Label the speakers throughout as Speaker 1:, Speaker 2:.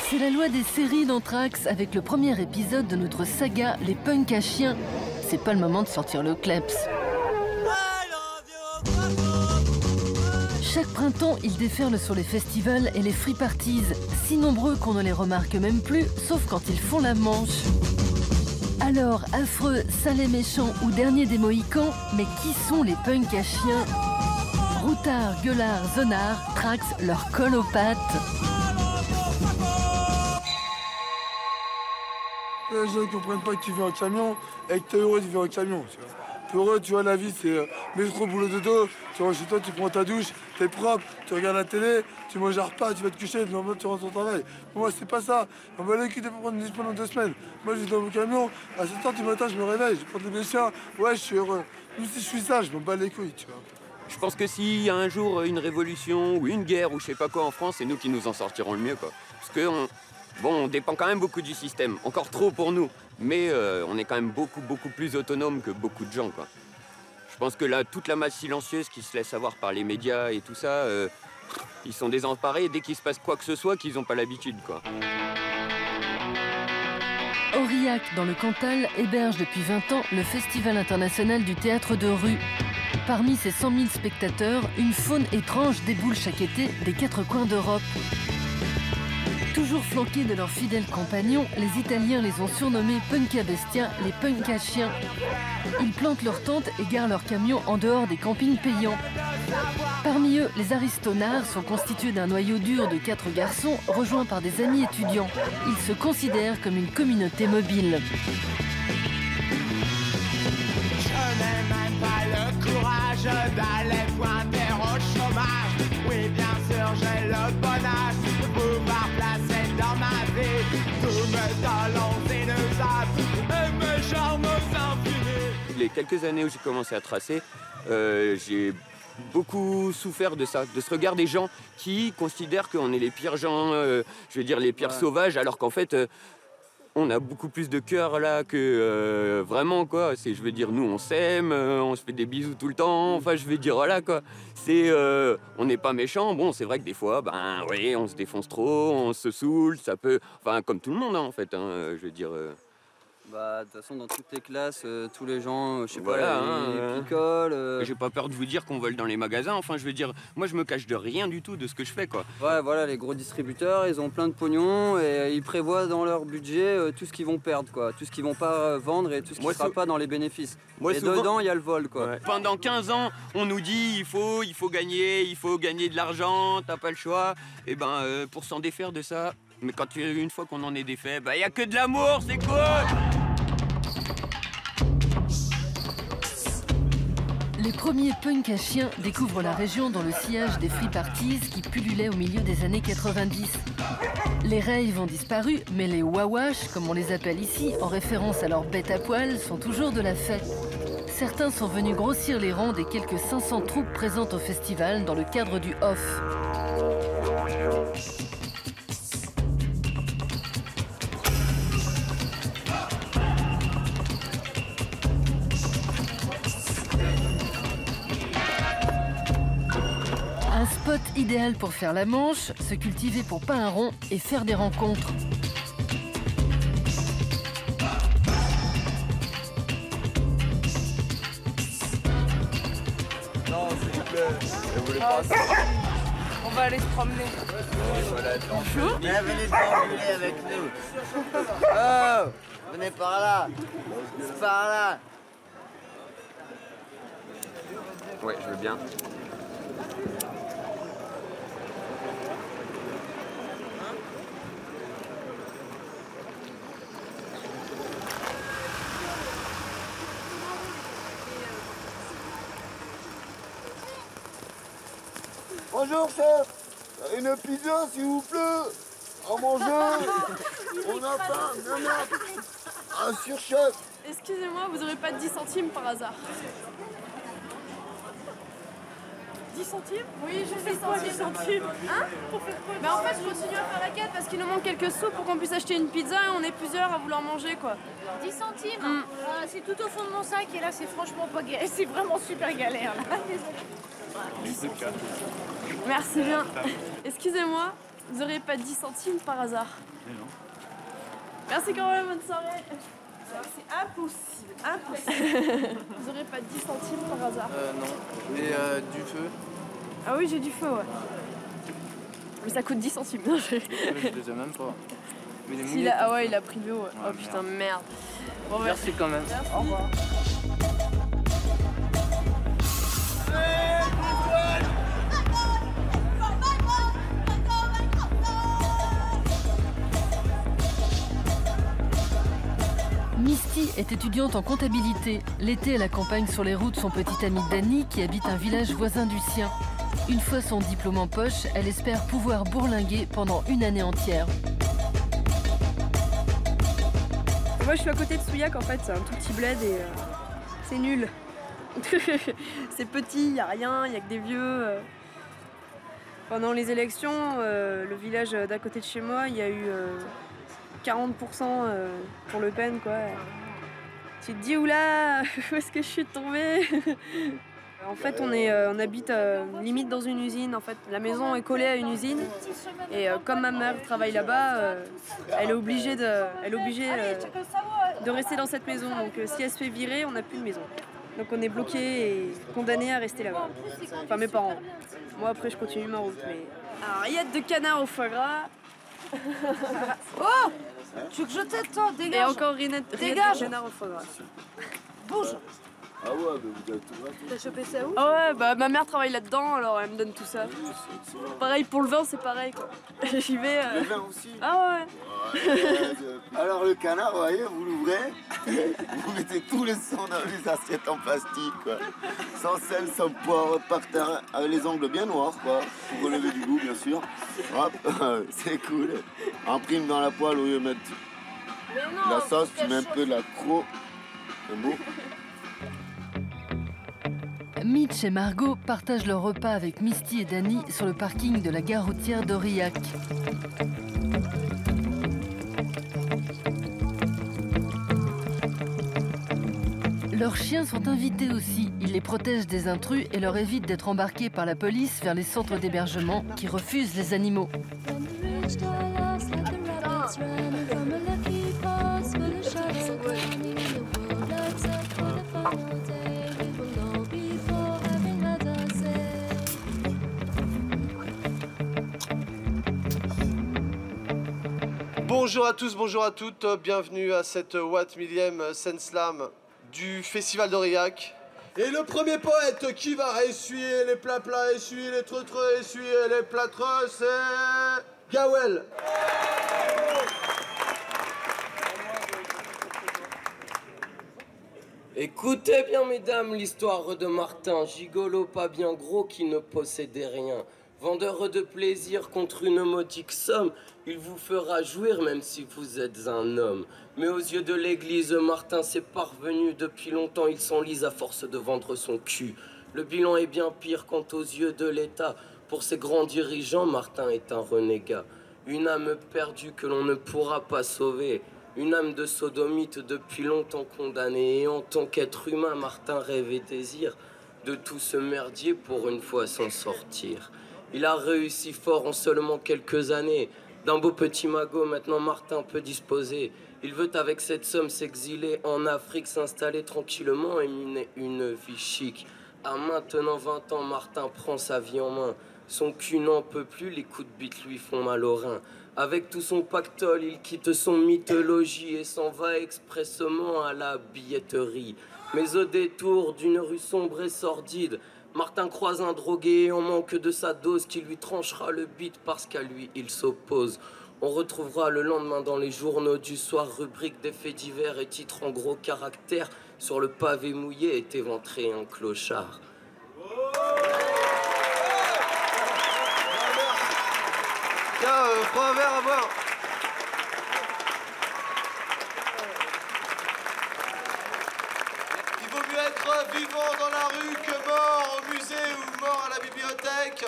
Speaker 1: C'est la loi des séries d'Anthrax avec le premier épisode de notre saga Les punks à chiens. C'est pas le moment de sortir le kleps. Chaque printemps, ils déferlent sur les festivals et les free parties, si nombreux qu'on ne les remarque même plus, sauf quand ils font la manche. Alors, affreux, sales et méchants ou dernier des Mohicans, mais qui sont les punks à chiens? Routards, gueulards, zonards, Trax leur colle aux pattes.
Speaker 2: Les gens ne comprennent pas que tu vis en camion et que tu es heureux de vivre en camion. Tu vois. Pour eux, tu vois, la vie, c'est métro, boulot, dodo. Tu rentres chez toi, tu prends ta douche, t'es propre, tu regardes la télé, tu manges un repas, tu vas te coucher, le lendemain, tu rentres au travail. Pour moi, c'est pas ça. On va les culs de prendre une douche pendant 2 semaines. Moi, je vis dans mon camion, à 7h du matin, je me réveille, je prends des chiens. Ouais, je suis heureux. Même si je suis ça, je m'en bats les couilles, tu vois.
Speaker 3: Je pense que s'il y a un jour une révolution ou une guerre ou je sais pas quoi en France, c'est nous qui nous en sortirons le mieux, quoi. Parce que on dépend quand même beaucoup du système, encore trop pour nous, mais on est quand même beaucoup plus autonome que beaucoup de gens, quoi. Je pense que là, toute la masse silencieuse qui se laisse avoir par les médias et tout ça, ils sont désemparés dès qu'il se passe quoi que ce soit qu'ils n'ont pas l'habitude, quoi.
Speaker 1: Aurillac, dans le Cantal, héberge depuis 20 ans le Festival international du théâtre de rue. Parmi ces 100 000 spectateurs, une faune étrange déboule chaque été des 4 coins d'Europe. Toujours flanqués de leurs fidèles compagnons, les Italiens les ont surnommés Punka Bestia, les punks à chiens. Ils plantent leurs tentes et garent leurs camions en dehors des campings payants. Parmi eux, les Aristonards sont constitués d'un noyau dur de 4 garçons rejoints par des amis étudiants. Ils se considèrent comme une communauté mobile.
Speaker 4: Je n'ai même pas le courage d'aller pointer au chômage. Oui, bien sûr, j'ai le bon âge de pouvoir placer dans ma vie tous mes talents inouïables et mes charmes infinis.
Speaker 3: Les quelques années où j'ai commencé à tracer, j'ai beaucoup souffert de ça, de ce regard des gens qui considèrent qu'on est les pires gens, je veux dire les pires sauvages, alors qu'en fait, on a beaucoup plus de cœur là que vraiment, quoi. C'est, je veux dire, nous on s'aime, on se fait des bisous tout le temps, enfin je veux dire, voilà, quoi. C'est, on n'est pas méchants, bon c'est vrai que des fois, ben oui, on se défonce trop, on se saoule, ça peut, enfin comme tout le monde, hein, en fait, hein, je veux dire...
Speaker 5: Bah, de toute façon, dans toutes les classes, tous les gens, je sais
Speaker 3: voilà,
Speaker 5: pas, ils picolent.
Speaker 3: J'ai pas peur de vous dire qu'on vole dans les magasins. Enfin, je veux dire, moi, je me cache de rien du tout de ce que je fais, quoi.
Speaker 5: Ouais, voilà, les gros distributeurs, ils ont plein de pognon et ils prévoient dans leur budget tout ce qu'ils vont perdre, quoi. Tout ce qu'ils vont pas vendre et tout ce qui sera pas dans les bénéfices.
Speaker 3: Moi,
Speaker 5: et
Speaker 3: souvent...
Speaker 5: dedans, il y a le vol, quoi.
Speaker 3: Ouais. Pendant 15 ans, on nous dit il faut gagner de l'argent, t'as pas le choix. Et ben, pour s'en défaire de ça, mais quand une fois qu'on en est défait, bah, y a que de l'amour, c'est cool.
Speaker 1: Les premiers punks à chiens découvrent la région dans le sillage des free parties qui pullulaient au milieu des années 90. Les raves ont disparu, mais les wawash, comme on les appelle ici, en référence à leurs bêtes à poil, sont toujours de la fête. Certains sont venus grossir les rangs des quelques 500 troupes présentes au festival dans le cadre du Off. Un spot idéal pour faire la manche, se cultiver pour pas un rond et faire des rencontres.
Speaker 2: Non, s'il vous plaît, vous voulez pas ça.
Speaker 6: On va aller se promener.
Speaker 7: Bonjour. Venez t'enfiler avec nous. Oh, venez par là. Par là.
Speaker 3: Ouais, je veux bien.
Speaker 2: Bonjour chef, une pizza s'il vous plaît, à manger, on a faim, un surchef.
Speaker 6: Excusez-moi, vous aurez pas de 10 centimes par hasard? 10 centimes? Oui, je fais quoi 10 centimes? Hein? Pour faire quoi? En fait, je continue à faire la quête parce qu'il nous manque quelques sous pour qu'on puisse acheter une pizza et on est plusieurs à vouloir manger, quoi.
Speaker 8: 10 centimes? C'est tout au fond de mon sac et là, c'est franchement pas galère. C'est vraiment super galère, là.
Speaker 6: 10 centimes. Merci bien. Excusez-moi, Vous auriez pas 10 centimes par hasard?
Speaker 9: Mais non.
Speaker 6: Merci quand même, bonne soirée.
Speaker 10: C'est impossible, impossible.
Speaker 6: Vous auriez pas 10 centimes par hasard?
Speaker 5: Non. Et du feu?
Speaker 6: Ah oui, j'ai du feu, ouais. Mais ça coûte 10 centimes. Non,
Speaker 5: Je les ai même pas. Mais les
Speaker 6: si, ah ouais, il a pris le haut. Ouais. Oh putain, merde. Bon,
Speaker 5: merci quand même.
Speaker 6: Merci.
Speaker 5: Au revoir.
Speaker 1: Misty est étudiante en comptabilité. L'été, elle accompagne sur les routes son petit ami Danny qui habite un village voisin du sien. Une fois son diplôme en poche, elle espère pouvoir bourlinguer pendant une année entière.
Speaker 6: Moi, je suis à côté de Souillac, en fait. C'est un tout petit bled et c'est nul. C'est petit, il n'y a rien, il n'y a que des vieux. Pendant les élections, le village d'à côté de chez moi, il y a eu 40% pour Le Pen, quoi. Tu te dis, oula, où est-ce que je suis tombée? En fait, on habite limite dans une usine. En fait, la maison est collée à une usine. Et comme ma mère travaille là-bas, elle est obligée de rester dans cette maison. Donc si elle se fait virer, on n'a plus de maison. Donc on est bloqué et condamné à rester là-bas. Enfin, mes parents. Moi, après, je continue ma route. Mais... Alors, rillettes de canard au foie gras.
Speaker 10: Oh! Tu veux que je t'aide, toi? Dégage!
Speaker 6: Et encore rillettes de canard au foie gras.
Speaker 10: Bouge!
Speaker 9: Ah ouais, mais vous êtes tout.
Speaker 10: T'as chopé ça où?
Speaker 6: Ah ouais, bah ma mère travaille là-dedans, alors elle me donne tout ça. Pareil pour le vin, c'est pareil, quoi. J'y vais.
Speaker 9: Le vin aussi?
Speaker 6: Ah ouais.
Speaker 9: Alors le canard, vous voyez, vous l'ouvrez, vous mettez tout le sang dans les assiettes en plastique, quoi. Sans sel, sans poivre, par terre, avec les ongles bien noirs, quoi, pour relever du goût, bien sûr. Hop, c'est cool. En prime dans la poêle, au lieu de mettre la sauce, tu mets un peu de la croc. C'est beau.
Speaker 1: Mitch et Margot partagent leur repas avec Misty et Danny sur le parking de la gare routière d'Aurillac. Leurs chiens sont invités aussi. Ils les protègent des intrus et leur évitent d'être embarqués par la police vers les centres d'hébergement qui refusent les animaux.
Speaker 11: Bonjour à tous, bonjour à toutes, bienvenue à cette Watt millième scène slam du Festival d'Aurillac. Et le premier poète qui va essuyer les plats-plats, essuyer les treux-treux, essuyer les plâtreux, c'est Gawel.
Speaker 12: Écoutez bien mesdames l'histoire de Martin, gigolo pas bien gros qui ne possédait rien. Vendeur de plaisir contre une modique somme, il vous fera jouir même si vous êtes un homme. Mais aux yeux de l'église, Martin s'est parvenu, depuis longtemps il s'enlise à force de vendre son cul. Le bilan est bien pire quant aux yeux de l'État. Pour ces grands dirigeants, Martin est un renégat. Une âme perdue que l'on ne pourra pas sauver. Une âme de sodomite depuis longtemps condamnée. Et en tant qu'être humain, Martin rêve et désire de tout ce merdier pour une fois s'en sortir. Il a réussi fort en seulement quelques années. D'un beau petit magot, maintenant Martin peut disposer. Il veut avec cette somme s'exiler en Afrique, s'installer tranquillement et mener une vie chic. À maintenant 20 ans, Martin prend sa vie en main. Son cul n'en peut plus, les coups de bite lui font mal au rein. Avec tout son pactole, il quitte son mythologie et s'en va expressément à la billetterie. Mais au détour d'une rue sombre et sordide, Martin croise un drogué en manque de sa dose qui lui tranchera le bide parce qu'à lui il s'oppose. On retrouvera le lendemain dans les journaux du soir rubrique des faits divers et titre en gros caractères. Sur le pavé mouillé est éventré un clochard.
Speaker 11: Tiens, prends un verre à boire. Il vaut mieux être vivant dans la rue que mort au musée ou mort à la bibliothèque.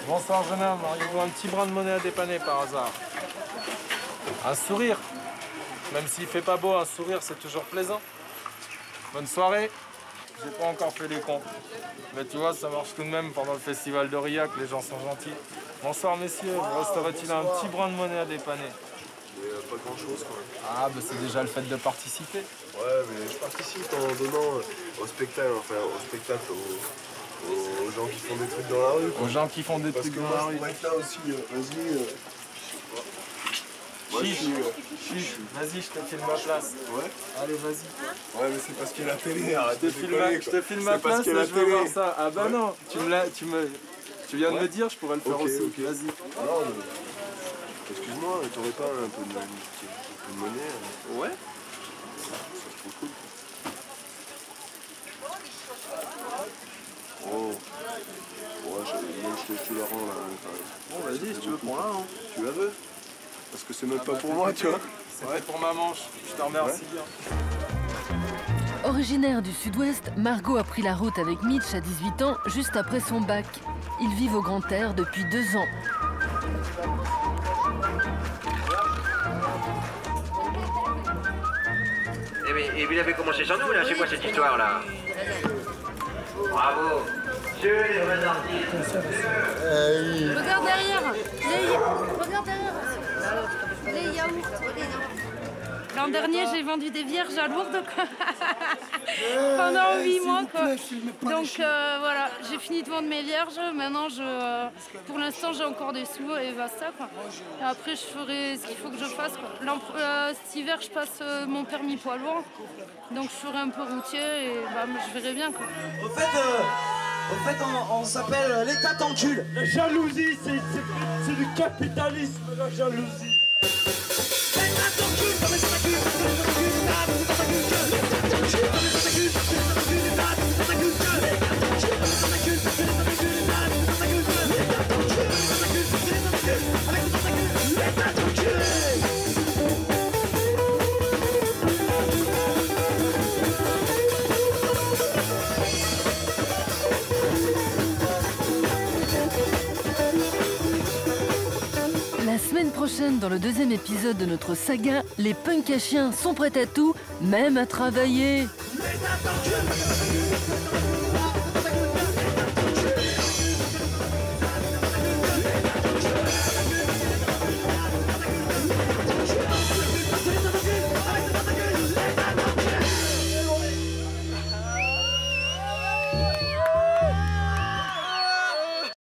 Speaker 13: Bonsoir jeune homme, auriez-vous un petit brin de monnaie à dépanner par hasard? Un sourire. Même s'il fait pas beau, un sourire c'est toujours plaisant. Bonne soirée. J'ai pas encore fait les comptes. Mais tu vois, ça marche tout de même pendant le festival d'Aurillac, les gens sont gentils. Bonsoir messieurs, vous resterait-il un petit brin de monnaie à dépanner?
Speaker 11: Pas grand chose quand même.
Speaker 13: Ah bah c'est déjà le fait de participer.
Speaker 11: Ouais, mais je participe en donnant au spectacle, aux gens qui font des trucs dans la rue.
Speaker 13: Aux gens qui font des trucs dans la rue.
Speaker 11: Parce que moi, je pourrais être là aussi, vas-y.
Speaker 13: Chiche, vas-y, je te filme ma place.
Speaker 11: Ouais.
Speaker 13: Allez, vas-y.
Speaker 11: Ouais, mais c'est parce qu'il y a la télé, arrête de déconner,
Speaker 13: Je te filme ma place, je veux voir ça. Ah bah non, tu viens de me dire, je pourrais le faire aussi. Vas-y.
Speaker 11: Non, mais... Excuse-moi, t'aurais pas un peu de monnaie?
Speaker 13: Ouais.
Speaker 11: Ça serait trop cool. Oh. Ouais, je te la rends là.
Speaker 13: Bon, vas-y, si tu veux, prends-la. Hein.
Speaker 11: Tu la veux? Parce que c'est même pas pour moi, tu vois.
Speaker 13: C'était pour ma manche, je te remercie bien.
Speaker 1: Originaire du sud-ouest, Margot a pris la route avec Mitch à 18 ans, juste après son bac. Ils vivent au Grand Air depuis 2 ans.
Speaker 14: Et vous avez commencé sans nous, là, c'est quoi cette histoire-là? Bravo.
Speaker 8: Regarde derrière. Regarde derrière. Les yaourts. L'an dernier, j'ai vendu des vierges à Lourdes pendant 8 mois. Donc voilà, j'ai fini de vendre mes vierges. Maintenant, pour l'instant, j'ai encore des sous et basta. Et après, je ferai ce qu'il faut que je fasse. Cet hiver, je passe mon permis poids lourd. Donc je ferai un peu routier et je verrai bien.
Speaker 15: Au fait, on s'appelle l'état t'encule. La jalousie, c'est du capitalisme, la jalousie.
Speaker 1: La semaine prochaine, dans le 2e épisode de notre saga, les punks à chiens sont prêts à tout, même à travailler.
Speaker 15: L'état t'encule.